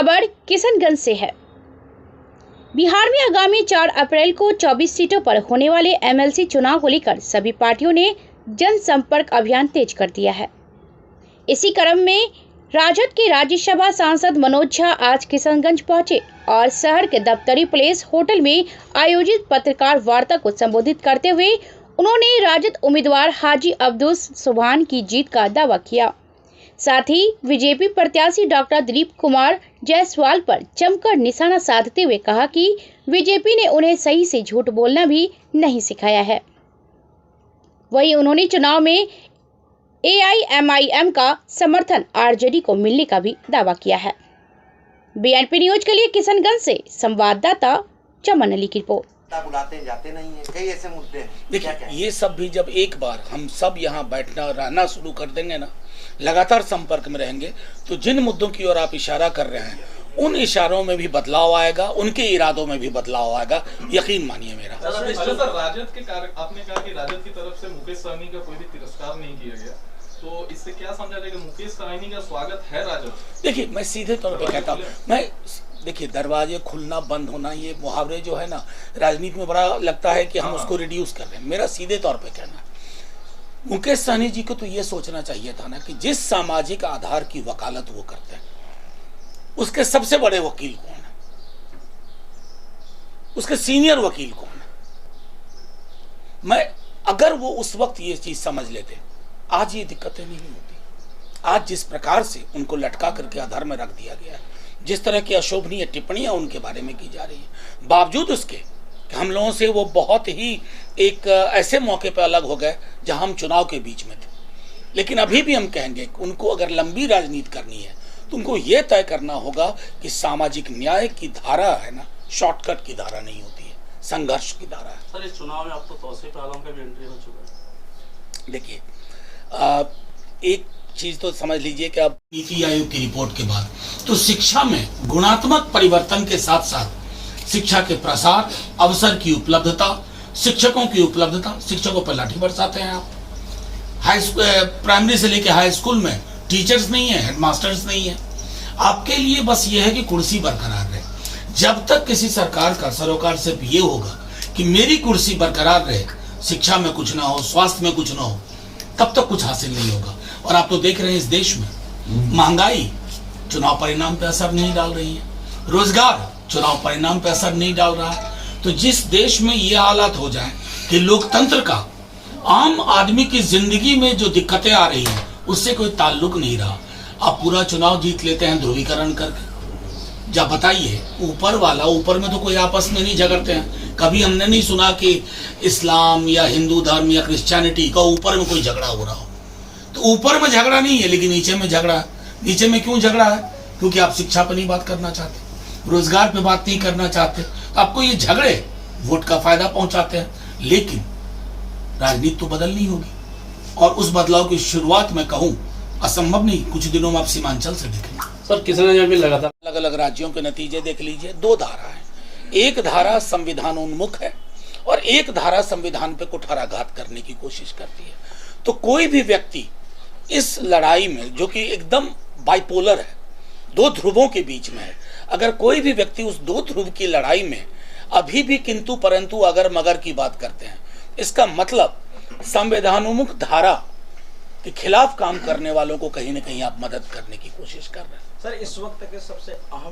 खबर किशनगंज से है। बिहार में आगामी 4 अप्रैल को 24 सीटों पर होने वाले एमएलसी चुनाव को लेकर सभी पार्टियों ने जनसंपर्क अभियान तेज कर दिया है। इसी क्रम में राजद के राज्यसभा सांसद मनोज झा आज किशनगंज पहुंचे और शहर के दफ्तरी प्लेस होटल में आयोजित पत्रकार वार्ता को संबोधित करते हुए उन्होंने राजद उम्मीदवार हाजी अब्दुल सुभान की जीत का दावा किया। साथ ही बीजेपी प्रत्याशी डॉक्टर दिलीप कुमार जायसवाल पर जमकर निशाना साधते हुए कहा कि बीजेपी ने उन्हें सही से झूठ बोलना भी नहीं सिखाया है। वहीं उन्होंने चुनाव में एआईएमआईएम का समर्थन आरजेडी को मिलने का भी दावा किया है। बीएनपी न्यूज के लिए किशनगंज से संवाददाता चमन अली की रिपोर्ट। बुलाते जाते नहीं है, कई ऐसे मुद्दे हैं। देखिए, ये सब भी जब एक बार हम सब यहाँ बैठना रहना शुरू कर देंगे ना, लगातार संपर्क में रहेंगे, तो जिन मुद्दों की ओर आप इशारा कर रहे हैं उन इशारों में भी बदलाव आएगा, उनके इरादों में भी बदलाव आएगा, यकीन मानिए मेरा। राजद के आपने कहा कि राजद की तरफ से मुकेश सहनी का कोई भी तिरस्कार नहीं किया गया, तो इससे क्या समझा जाएगा? मुकेश सहनी का स्वागत है राजद। देखिए, मैं सीधे तौर पे कहता हूँ, देखिए दरवाजे खुलना बंद होना, ये मुहावरे जो है ना राजनीति में बड़ा लगता है कि हम उसको रिड्यूस कर रहे हैं। मेरा सीधे तौर पे कहना है, मुकेश सहनी जी को तो ये सोचना चाहिए था ना कि जिस सामाजिक आधार की वकालत वो करते हैं उसके सबसे बड़े वकील कौन है, उसके सीनियर वकील कौन है। मैं अगर वो उस वक्त ये चीज समझ लेते, आज ये दिक्कतें नहीं होती। आज जिस प्रकार से उनको लटका करके आधार में रख दिया गया है, जिस तरह की अशोभनीय टिप्पणियां उनके बारे में की जा रही है, बावजूद उसके कि हम लोगों से वो बहुत ही एक ऐसे मौके पर अलग हो गए जहां हम चुनाव के बीच में थे। लेकिन अभी भी हम कहेंगे कि उनको अगर लंबी राजनीति करनी है तो उनको ये तय करना होगा कि सामाजिक न्याय की धारा है ना, शॉर्टकट की धारा नहीं होती है, संघर्ष की धारा है। सर, इस चुनाव में अब तो तौसीफ आलम का भी एंट्री हो चुका है। देखिए, एक चीज तो समझ लीजिए कि अब नीति आयोग की रिपोर्ट के बाद तो शिक्षा में गुणात्मक परिवर्तन के साथ साथ शिक्षा के प्रसार, अवसर की उपलब्धता, शिक्षकों की उपलब्धता, शिक्षकों पर लाठी बरसाते हैं आप। हाई स्कूल, प्राइमरी से लेकर हाई स्कूल में टीचर्स नहीं है, हेडमास्टर्स नहीं है। आपके लिए बस ये है कि कुर्सी बरकरार रहे। जब तक किसी सरकार का सरोकार सिर्फ ये होगा कि मेरी कुर्सी बरकरार रहे, शिक्षा में कुछ ना हो, स्वास्थ्य में कुछ ना हो, तब तक कुछ हासिल नहीं होगा। और आप तो देख रहे हैं इस देश में महंगाई चुनाव परिणाम पे असर नहीं डाल रही है, रोजगार चुनाव परिणाम पे असर नहीं डाल रहा है। तो जिस देश में ये हालात हो जाए कि लोकतंत्र का आम आदमी की जिंदगी में जो दिक्कतें आ रही हैं उससे कोई ताल्लुक नहीं रहा, आप पूरा चुनाव जीत लेते हैं ध्रुवीकरण करके। जब बताइए, ऊपर वाला, ऊपर में तो कोई आपस में नहीं झगड़ते हैं। कभी हमने नहीं सुना कि इस्लाम या हिंदू धर्म या क्रिश्चियनिटी का ऊपर में कोई झगड़ा हो रहा हो। तो ऊपर में झगड़ा नहीं है, लेकिन नीचे में झगड़ा है। नीचे में क्यों झगड़ा है? क्योंकि आप शिक्षा पर नहीं बात करना चाहते, रोजगार पे बात नहीं करना चाहते। आपको ये झगड़े वोट का फायदा पहुंचाते हैं, लेकिन राजनीति तो बदलनी होगी। और उस बदलाव की शुरुआत में कहूं असंभव नहीं, कुछ दिनों में आप सीमांचल से देखेंगे। सर, किशनगंज में लगातार अलग अलग राज्यों के नतीजे देख लीजिए। दो धारा है, एक धारा संविधान उन्मुख है और एक धारा संविधान पे कुठाराघात करने की कोशिश करती है। तो कोई भी व्यक्ति इस लड़ाई में, जो कि एकदम बाइपोलर है, दो ध्रुवों के बीच में है, अगर कोई भी व्यक्ति उस दो ध्रुव की लड़ाई में अभी भी किंतु परंतु अगर मगर की बात करते हैं, इसका मतलब संविधानोन्मुख धारा के खिलाफ काम करने वालों को कहीं ना कहीं आप मदद करने की कोशिश कर रहे हैं। सर, इस वक्त के सबसे अहम